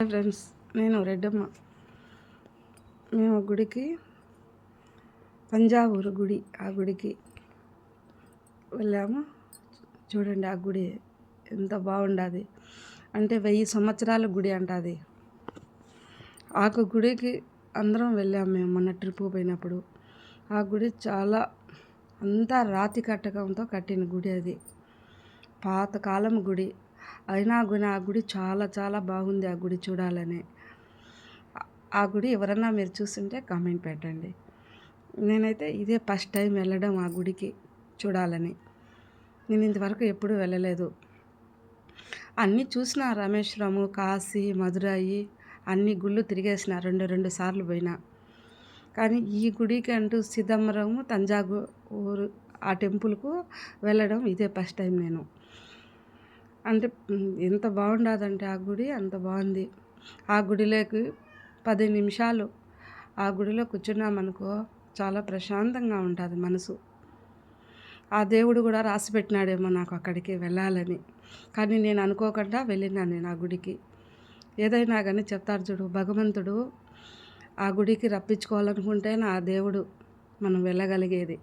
Friends, నేను రెడ్డమ్మ. మేము గుడికి తంజావూరు గుడి, ఆ గుడికి వెళ్ళాము. చూడండి ఆ గుడి ఎంత బాగుండదు అంటే 1000 సంవత్సరాల గుడి అంట అది. ఆ గుడికి అందరం వెళ్ళాము మేము మొన్న ట్రిప్పు పోయినప్పుడు. ఆ గుడి చాలా అంతా రాతి కట్టకంతో కట్టిన గుడి అది. పాతకాలం గుడి అయినా కూడా ఆ గుడి చాలా చాలా బాగుంది. ఆ గుడి చూడాలని. ఆ గుడి ఎవరన్నా మీరు చూస్తుంటే కామెంట్ పెట్టండి. నేనైతే ఇదే ఫస్ట్ టైం వెళ్ళడం ఆ గుడికి చూడాలని. నేను ఇంతవరకు ఎప్పుడూ వెళ్ళలేదు. అన్నీ చూసిన రామేశ్వరము, కాశీ, మధురాయి అన్ని గుళ్ళు తిరిగేసిన 2 సార్లు పోయినా. కానీ ఈ గుడికి అంటూ సిదంబరము, తంజావూరు ఆ టెంపుల్కు వెళ్ళడం ఇదే ఫస్ట్ టైం నేను. అంటే ఎంత బాగుండదంటే ఆ గుడి అంత బాగుంది. ఆ గుడిలోకి 10 నిమిషాలు ఆ గుడిలో కూర్చున్నామనుకో చాలా ప్రశాంతంగా ఉంటుంది మనసు. ఆ దేవుడు కూడా రాసి పెట్టినాడేమో నాకు అక్కడికి వెళ్ళాలని. కానీ నేను అనుకోకుండా వెళ్ళినాను నేను ఆ గుడికి. ఏదైనా కానీ చెప్తారు చూడు, భగవంతుడు ఆ గుడికి రప్పించుకోవాలనుకుంటేనే ఆ దేవుడు మనం వెళ్ళగలిగేది.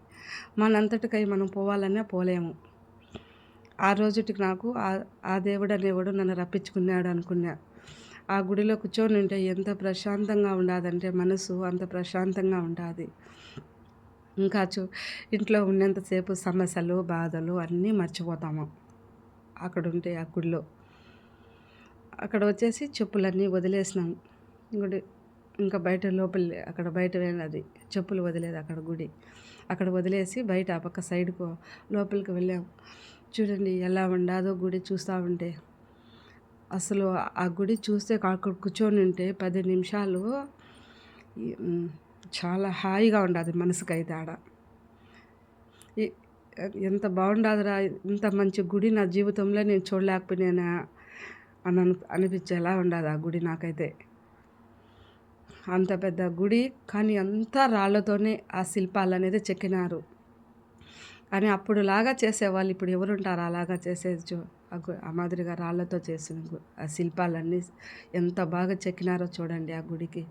మనంతటికై మనం పోవాలన్నా పోలేము. ఆ రోజుటికి నాకు ఆ దేవుడు అనేవాడు నన్ను రప్పించుకున్నాడు అనుకున్నా. ఆ గుడిలో కూర్చొని ఉంటే ఎంత ప్రశాంతంగా ఉండదంటే మనసు అంత ప్రశాంతంగా ఉంటుంది. ఇంకా ఇంట్లో ఉన్నంతసేపు సమస్యలు, బాధలు అన్నీ మర్చిపోతాము అక్కడ ఉంటే ఆ గుడిలో. అక్కడ వచ్చేసి చెప్పులన్నీ వదిలేసినాము గుడి. ఇంకా బయట లోపల అక్కడ బయట అది చెప్పులు వదిలేదు అక్కడ గుడి. అక్కడ వదిలేసి బయట ఆ పక్క సైడ్కు లోపలికి వెళ్ళాము. చూడండి ఎలా ఉండదో గుడి చూస్తూ ఉంటే. అసలు ఆ గుడి చూస్తే అక్కడ కూర్చొని ఉంటే 10 నిమిషాలు చాలా హాయిగా ఉండదు మనసుకైతే. ఆడ ఎంత బాగుండదురా, ఇంత మంచి గుడి నా జీవితంలో నేను చూడలేకపోయినా అని అనిపించేలా ఉండదు ఆ గుడి నాకైతే. అంత పెద్ద గుడి కానీ అంతా రాళ్ళతోనే ఆ శిల్పాలు అనేది చెక్కినారు. కానీ అప్పుడులాగా చేసేవాళ్ళు ఇప్పుడు ఎవరుంటారు అలాగా చేసేది? ఆ మాదిరిగా రాళ్ళతో చేసిన ఆ శిల్పాలన్నీ ఎంత బాగా చెక్కినారో చూడండి ఆ గుడికి.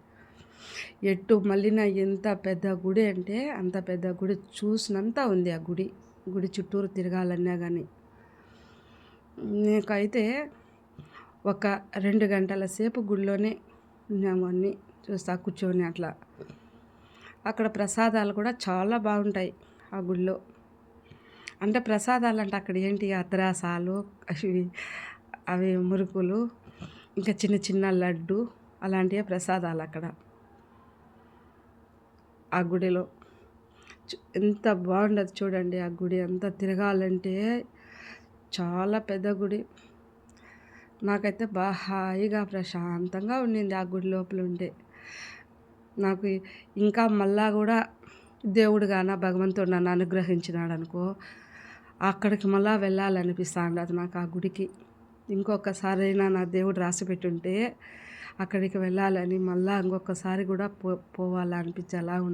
ఎట్టు మళ్ళీన ఎంత పెద్ద గుడి అంటే అంత పెద్ద గుడి చూసినంత ఉంది ఆ గుడి. గుడి చుట్టూరు తిరగాలన్నా కానీ. నాకైతే ఒక 2 గంటల సేపు గుడిలోనే ఉన్నాము. అన్నీ చూస్తా కూర్చొని అట్లా. అక్కడ ప్రసాదాలు కూడా చాలా బాగుంటాయి ఆ గుడిలో. అంటే ప్రసాదాలు అంటే అక్కడ ఏంటి, అత్రాసాలు, అవి మురుకులు, ఇంకా చిన్న చిన్న లడ్డు అలాంటివి ప్రసాదాలు అక్కడ ఆ గుడిలో. ఎంత బాగుండదు చూడండి ఆ గుడి. అంతా తిరగాలంటే చాలా పెద్ద గుడి. నాకైతే బాగా హాయిగా ప్రశాంతంగా ఉండింది ఆ గుడి లోపల ఉంటే. నాకు ఇంకా మళ్ళా కూడా దేవుడు గాన భగవంతుడు నన్ను అనుగ్రహించినాడు అనుకో, అక్కడికి మళ్ళా వెళ్ళాలనిపిస్తూ ఉండదు నాకు ఆ గుడికి. ఇంకొకసారైనా నా దేవుడు రాసి పెట్టుంటే అక్కడికి వెళ్ళాలని మళ్ళా ఇంకొకసారి కూడా పోవాలనిపించేలా ఉంది.